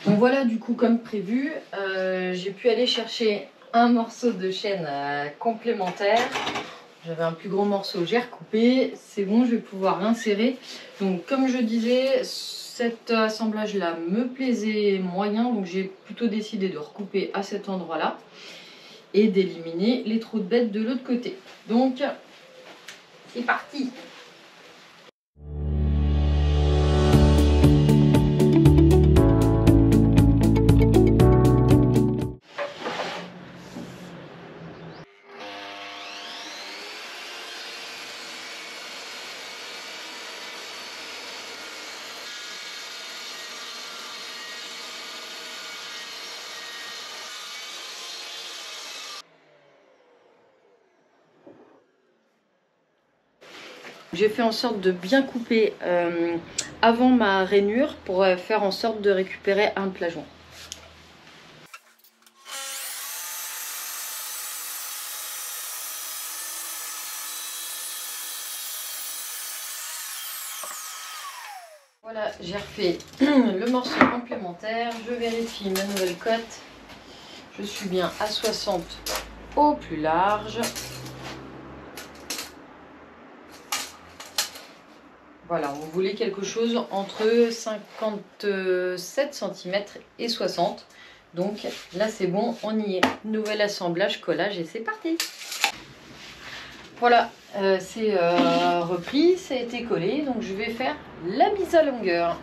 Donc voilà, du coup, comme prévu, j'ai pu aller chercher un morceau de chaîne complémentaire. J'avais un plus gros morceau, j'ai recoupé. C'est bon, je vais pouvoir l'insérer. Donc comme je disais, cet assemblage-là me plaisait moyen. Donc j'ai plutôt décidé de recouper à cet endroit-là et d'éliminer les trous de bête de l'autre côté. Donc, c'est parti! J'ai fait en sorte de bien couper avant ma rainure pour faire en sorte de récupérer un plat joint. Voilà, j'ai refait le morceau complémentaire. Je vérifie ma nouvelle cote. Je suis bien à 60 au plus large. Voilà, on voulait quelque chose entre 57 cm et 60. Donc là c'est bon, on y est. Nouvel assemblage, collage et c'est parti. Voilà, c'est repris, ça a été collé. Donc je vais faire la mise à longueur.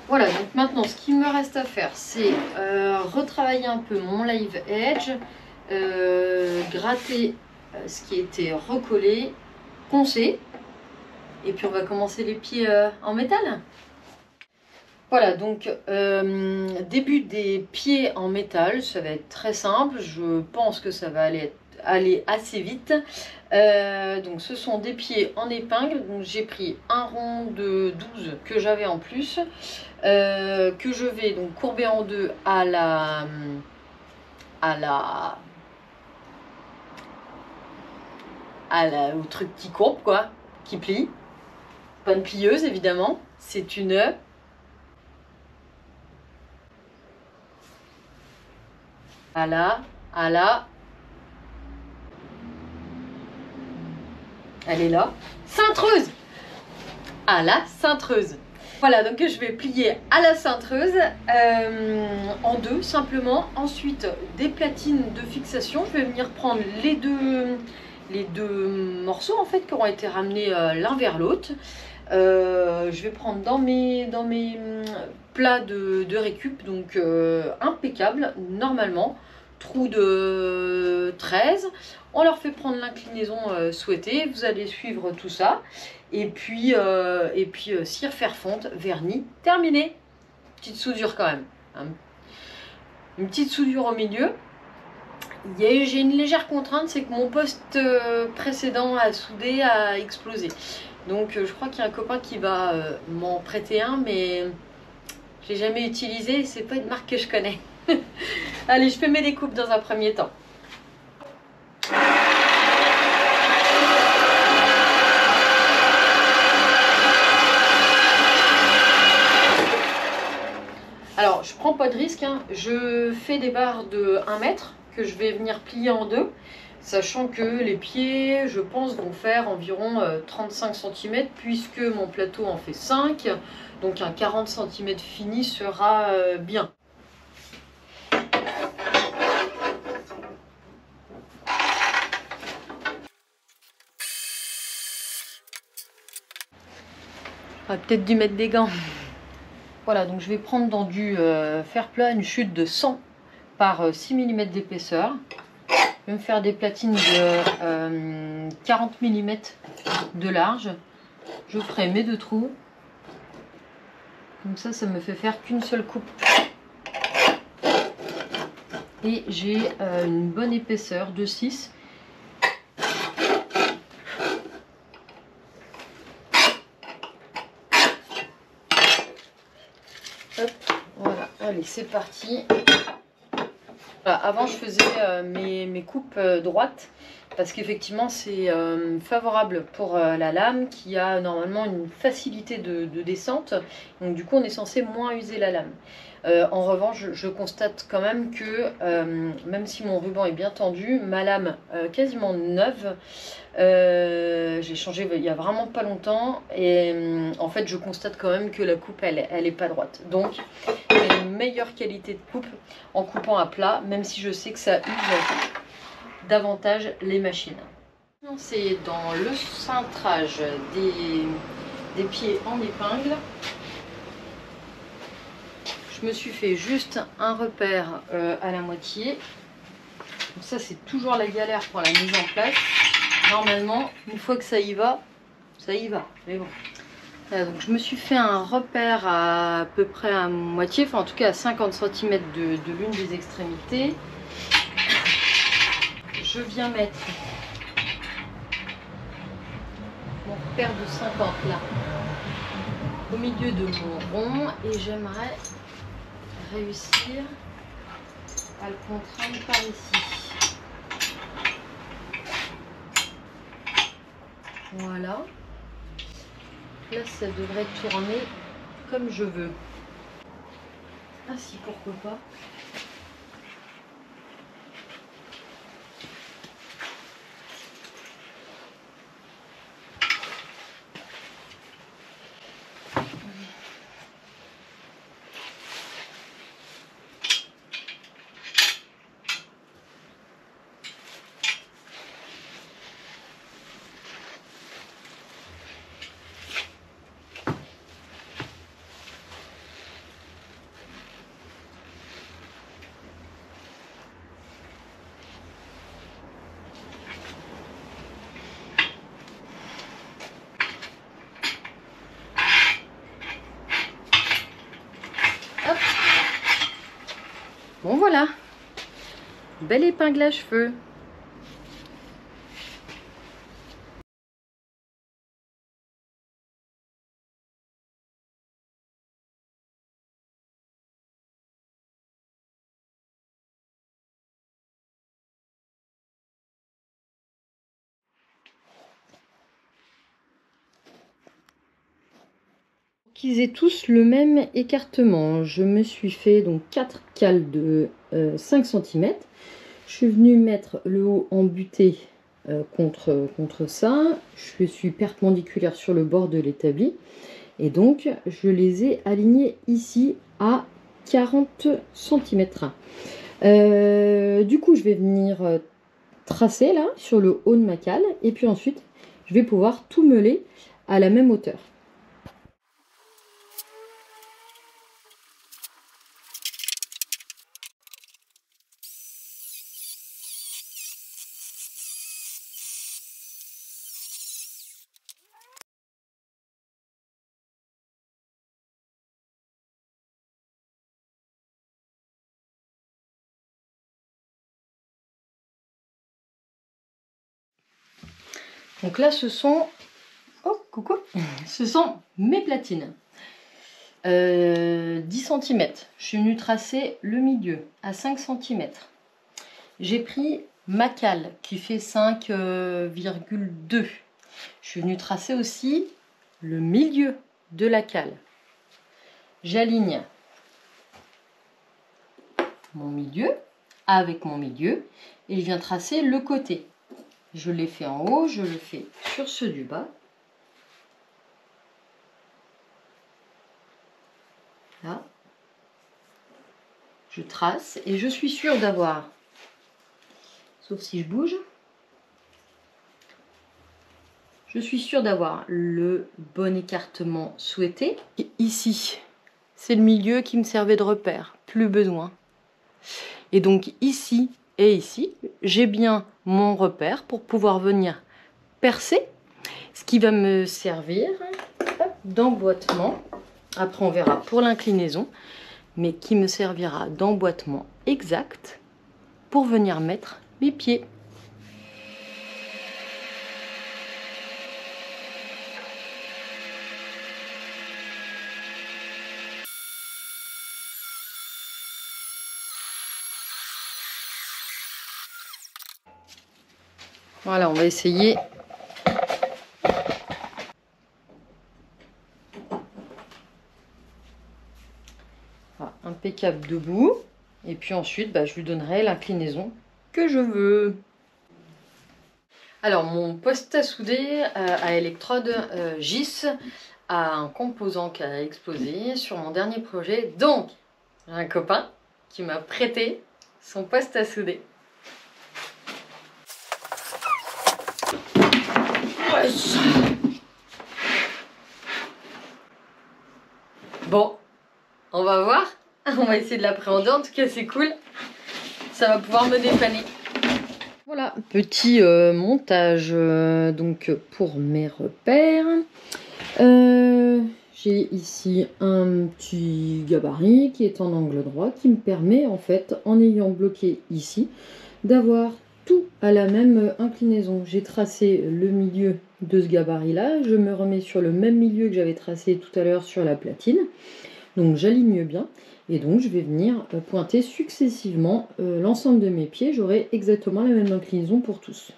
Voilà, donc maintenant ce qu'il me reste à faire, c'est retravailler un peu mon live edge, gratter ce qui était recollé, poncer, et puis on va commencer les pieds en métal. Voilà, donc début des pieds en métal, ça va être très simple, je pense que ça va aller assez vite. Donc ce sont des pieds en épingle, donc j'ai pris un rond de 12 que j'avais en plus, que je vais donc courber en deux au truc qui courbe quoi, qui plie. Pas une plieuse évidemment, c'est une à la, elle est là, cintreuse, à la cintreuse. Voilà, donc je vais plier à la cintreuse en deux simplement. Ensuite, des platines de fixation. Je vais venir prendre les deux morceaux en fait qui auront été ramenés l'un vers l'autre. Je vais prendre dans mes plats de récup, donc impeccable normalement. Trou de 13. On leur fait prendre l'inclinaison souhaitée. Vous allez suivre tout ça. Et puis cire, fer fonte, vernis, terminé. Petite soudure quand même. Hein. Une petite soudure au milieu. J'ai une légère contrainte, c'est que mon poste précédent à souder a explosé. Donc je crois qu'il y a un copain qui va m'en prêter un, mais je l'ai jamais utilisé. C'est pas une marque que je connais. Allez, je fais mes découpes dans un premier temps. Alors, je prends pas de risque, hein. Je fais des barres de 1 mètre que je vais venir plier en deux, sachant que les pieds, je pense, vont faire environ 35 cm puisque mon plateau en fait 5, donc un 40 cm fini sera bien. J'aurais peut-être dû mettre des gants. Voilà, donc je vais prendre dans du fer plat une chute de 100 par 6 mm d'épaisseur. Je vais me faire des platines de 40 mm de large. Je ferai mes deux trous. Comme ça me fait faire qu'une seule coupe. Et j'ai une bonne épaisseur de 6. Allez, c'est parti. Voilà, avant, je faisais mes coupes droites parce qu'effectivement, c'est favorable pour la lame qui a normalement une facilité de descente. Donc, du coup, on est censé moins user la lame. En revanche, je constate quand même que même si mon ruban est bien tendu, ma lame quasiment neuve, j'ai changé il y a vraiment pas longtemps et en fait je constate quand même que la coupe elle est pas droite. Donc j'ai une meilleure qualité de coupe en coupant à plat, même si je sais que ça use davantage les machines. C'est dans le cintrage des pieds en épingle. Je me suis fait juste un repère à la moitié. Donc ça c'est toujours la galère pour la mise en place. Normalement, une fois que ça y va, mais bon. Donc je me suis fait un repère à peu près à moitié, enfin en tout cas à 50 cm de l'une des extrémités. Je viens mettre mon repère de 50 là, au milieu de mon rond, et j'aimerais réussir à le contraindre par ici. Voilà. Là, ça devrait tourner comme je veux. Ah si, pourquoi pas. Hop. Bon voilà, belle épingle à cheveux. Qu'ils aient tous le même écartement. Je me suis fait donc 4 cales de 5 cm. Je suis venue mettre le haut en butée contre ça. Je suis perpendiculaire sur le bord de l'établi. Et donc, je les ai alignés ici à 40 cm. Du coup, je vais venir tracer là sur le haut de ma cale. Et puis ensuite, je vais pouvoir tout meuler à la même hauteur. Donc là, ce sont... Oh, coucou! Ce sont mes platines. 10 cm. Je suis venue tracer le milieu à 5 cm. J'ai pris ma cale qui fait 5,2. Je suis venue tracer aussi le milieu de la cale. J'aligne mon milieu avec mon milieu et je viens tracer le côté. Je l'ai fait en haut, je le fais sur ceux du bas. Là, je trace et je suis sûre d'avoir, sauf si je bouge, je suis sûre d'avoir le bon écartement souhaité. Et ici, c'est le milieu qui me servait de repère, plus besoin. Et donc ici et ici, j'ai bien mon repère pour pouvoir venir percer, ce qui va me servir d'emboîtement. Après, on verra pour l'inclinaison, mais qui me servira d'emboîtement exact pour venir mettre mes pieds. Voilà, on va essayer. Voilà, impeccable debout. Et puis ensuite, je lui donnerai l'inclinaison que je veux. Alors, mon poste à souder à électrode GIS a un composant qui a explosé sur mon dernier projet. Donc, j'ai un copain qui m'a prêté son poste à souder. Bon, on va voir. On va essayer de l'appréhender. En tout cas, c'est cool. Ça va pouvoir me dépanner. Voilà, petit montage donc pour mes repères. J'ai ici un petit gabarit qui est en angle droit qui me permet en fait, en ayant bloqué ici, d'avoir tout à la même inclinaison. J'ai tracé le milieu de ce gabarit là, je me remets sur le même milieu que j'avais tracé tout à l'heure sur la platine. Donc j'aligne bien et donc je vais venir pointer successivement l'ensemble de mes pieds. J'aurai exactement la même inclinaison pour tous.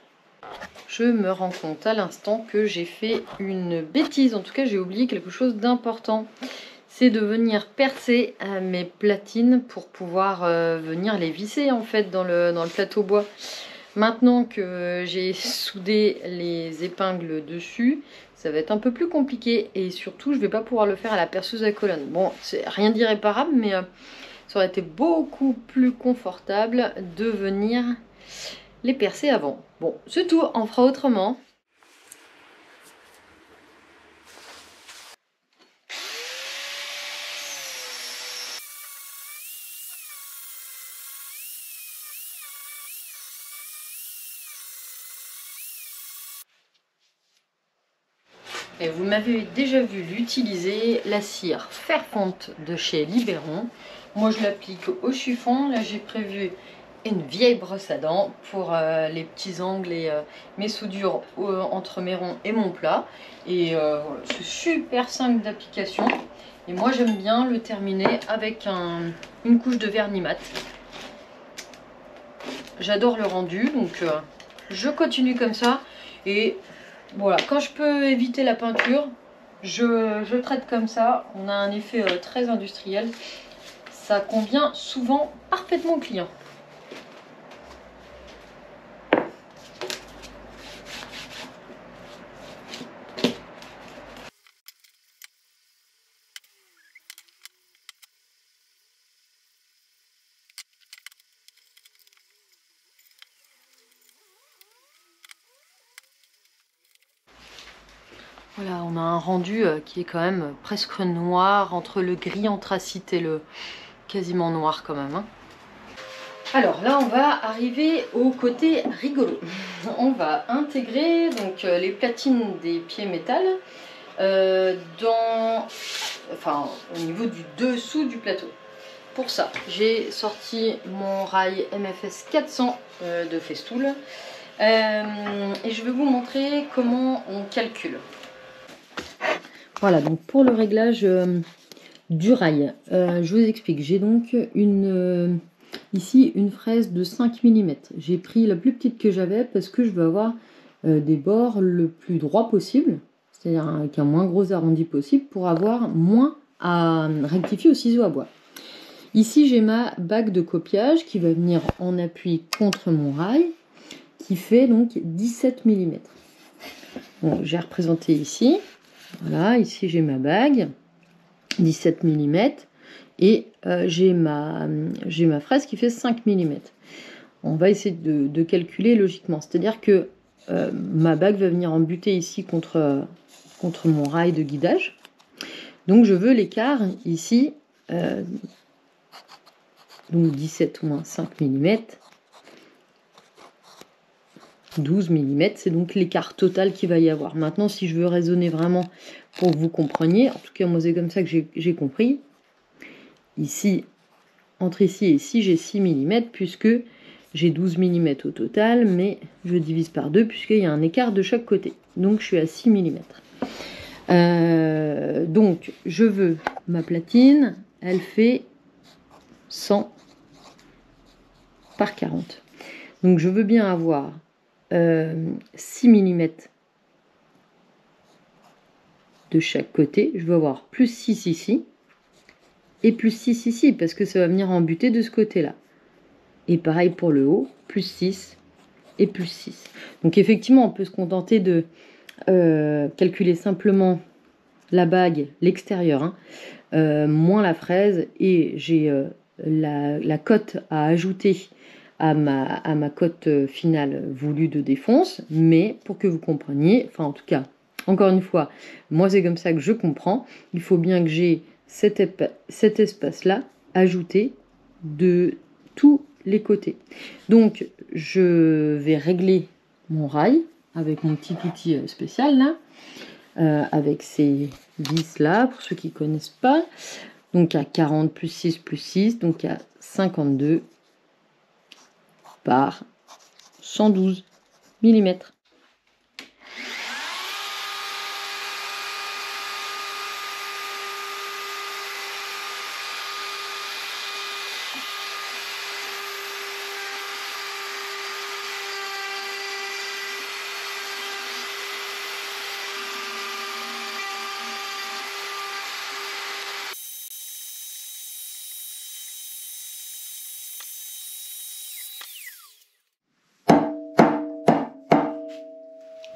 Je me rends compte à l'instant que j'ai fait une bêtise. En tout cas, j'ai oublié quelque chose d'important. C'est de venir percer mes platines pour pouvoir venir les visser en fait dans le plateau bois. Maintenant que j'ai soudé les épingles dessus, ça va être un peu plus compliqué et surtout je vais pas pouvoir le faire à la perceuse à colonne. Bon, c'est rien d'irréparable, mais ça aurait été beaucoup plus confortable de venir les percer avant. Bon, c'est tout, on fera autrement. Et vous m'avez déjà vu l'utiliser, la cire fer fonte de chez Libéron. Moi je l'applique au chiffon. Là j'ai prévu une vieille brosse à dents pour les petits angles et mes soudures entre mes ronds et mon plat. Et c'est super simple d'application. Et moi j'aime bien le terminer avec une couche de vernis mat. J'adore le rendu, donc je continue comme ça. Et voilà, quand je peux éviter la peinture, je traite comme ça. On a un effet très industriel. Ça convient souvent parfaitement au client. Voilà, on a un rendu qui est quand même presque noir, entre le gris anthracite et le quasiment noir quand même. Hein. Alors là, on va arriver au côté rigolo. On va intégrer donc les platines des pieds métal au niveau du dessous du plateau. Pour ça, j'ai sorti mon rail MFS 400 de Festool et je vais vous montrer comment on calcule. Voilà, donc pour le réglage du rail, je vous explique. J'ai donc ici une fraise de 5 mm. J'ai pris la plus petite que j'avais parce que je veux avoir des bords le plus droit possible, c'est-à-dire avec un moins gros arrondi possible pour avoir moins à rectifier au ciseau à bois. Ici, j'ai ma bague de copiage qui va venir en appui contre mon rail qui fait donc 17 mm. Bon, j'ai représenté ici. Voilà, ici j'ai ma bague, 17 mm, et j'ai ma fraise qui fait 5 mm. On va essayer de calculer logiquement, c'est-à-dire que ma bague va venir en buter ici contre mon rail de guidage. Donc je veux l'écart ici, donc 17 moins 5 mm, 12 mm, c'est donc l'écart total qu'il va y avoir. Maintenant, si je veux raisonner vraiment pour que vous compreniez, en tout cas moi c'est comme ça que j'ai compris, ici, entre ici et ici, j'ai 6 mm, puisque j'ai 12 mm au total, mais je divise par 2, puisqu'il y a un écart de chaque côté. Donc je suis à 6 mm. Donc je veux ma platine, elle fait 100 par 40. Donc je veux bien avoir 6 mm de chaque côté. Je vais avoir plus 6 ici et plus 6 ici parce que ça va venir embuter de ce côté-là. Et pareil pour le haut, plus 6 et plus 6. Donc effectivement, on peut se contenter de calculer simplement la bague, l'extérieur, hein, moins la fraise, et j'ai la cote à ajouter à ma cote finale voulue de défonce. Mais pour que vous compreniez, enfin en tout cas, encore une fois, moi c'est comme ça que je comprends, il faut bien que j'ai cet espace-là ajouté de tous les côtés. Donc je vais régler mon rail avec mon petit outil spécial là, avec ces vis là, pour ceux qui ne connaissent pas. Donc à 40 plus 6 plus 6, donc à 52 par 112 mm.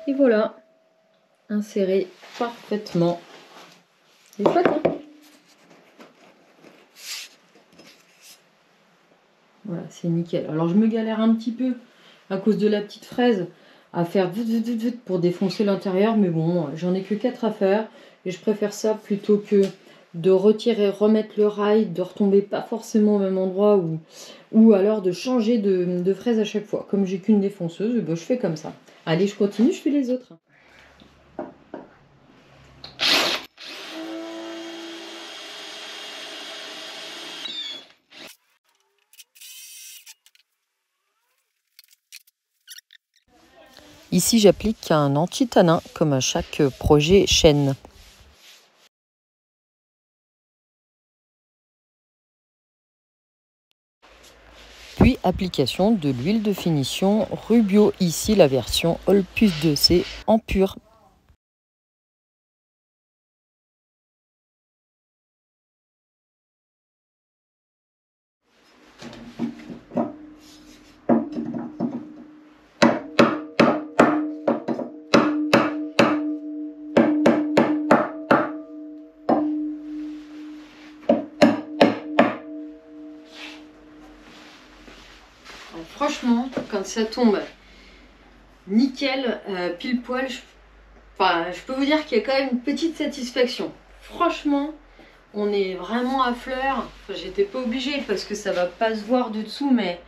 Et voilà, inséré parfaitement. C'est chouette, hein? Voilà, c'est nickel. Alors je me galère un petit peu à cause de la petite fraise à faire vite pour défoncer l'intérieur, mais bon, j'en ai que 4 à faire et je préfère ça plutôt que de retirer, remettre le rail, de retomber pas forcément au même endroit ou alors de changer de fraise à chaque fois. Comme j'ai qu'une défonceuse, ben, je fais comme ça. Allez, je continue, je fais les autres. Ici, j'applique un anti-tanin comme à chaque projet chaîne. Puis application de l'huile de finition Rubio, ici la version Olpus 2C en pur. Franchement, quand ça tombe nickel, pile poil, je peux vous dire qu'il y a quand même une petite satisfaction. Franchement, on est vraiment à fleur. Enfin, j'étais pas obligée parce que ça va pas se voir de dessous, mais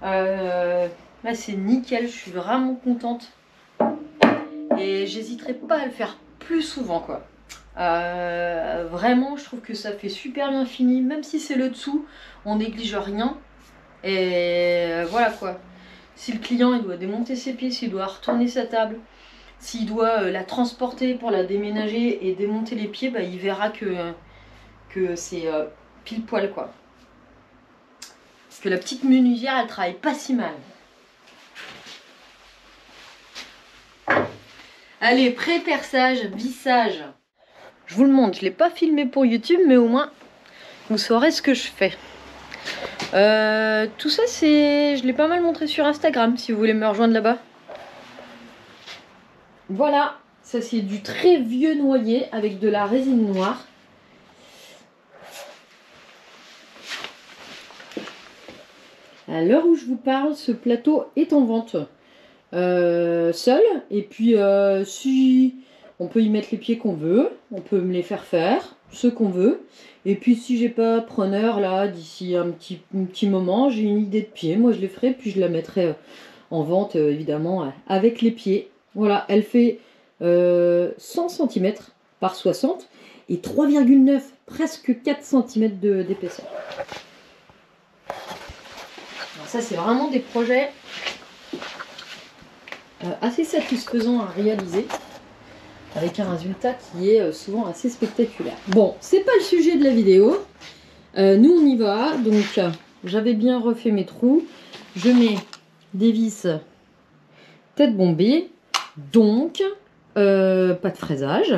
là c'est nickel, je suis vraiment contente. Et j'hésiterai pas à le faire plus souvent, quoi. Vraiment, je trouve que ça fait super bien fini, même si c'est le dessous, on néglige rien. Et voilà quoi. Si le client il doit démonter ses pieds, s'il doit retourner sa table, s'il doit la transporter pour la déménager et démonter les pieds, bah, il verra que c'est pile poil quoi. Parce que la petite menuisière elle travaille pas si mal. Allez, pré-perçage, vissage. Je vous le montre, je ne l'ai pas filmé pour YouTube, mais au moins vous saurez ce que je fais. Tout ça, je l'ai pas mal montré sur Instagram, si vous voulez me rejoindre là-bas. Voilà, ça c'est du très vieux noyer avec de la résine noire. À l'heure où je vous parle, ce plateau est en vente seul. Et puis, si on peut y mettre les pieds qu'on veut, on peut me les faire, ce qu'on veut. Et puis si j'ai pas preneur là d'ici un petit moment, j'ai une idée de pied, moi je les ferai puis je la mettrai en vente évidemment avec les pieds. Voilà, elle fait 100 cm par 60 et 3,9 presque 4 cm d'épaisseur. Ça c'est vraiment des projets assez satisfaisants à réaliser, avec un résultat qui est souvent assez spectaculaire. Bon, c'est pas le sujet de la vidéo. Nous, on y va. Donc, j'avais bien refait mes trous. Je mets des vis tête bombée, donc pas de fraisage.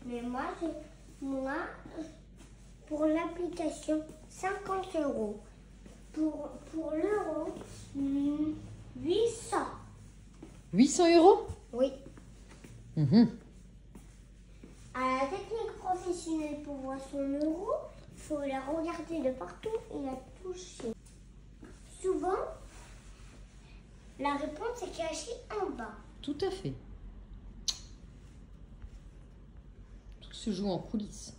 Mais moi, pour l'application, 50 €. Pour l'euro, 800. 800 €? Oui. Mhm. À la technique professionnelle pour voir son euro, il faut la regarder de partout et la toucher. Souvent, la réponse est cachée en bas. Tout à fait. Tout se joue en coulisses.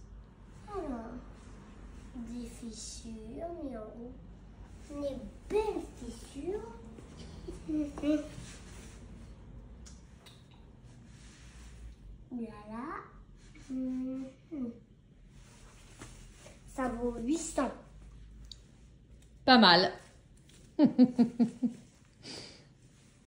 Alors, des fissures, mais en haut. Des belles fissures. Voilà. Ça vaut 800. Pas mal.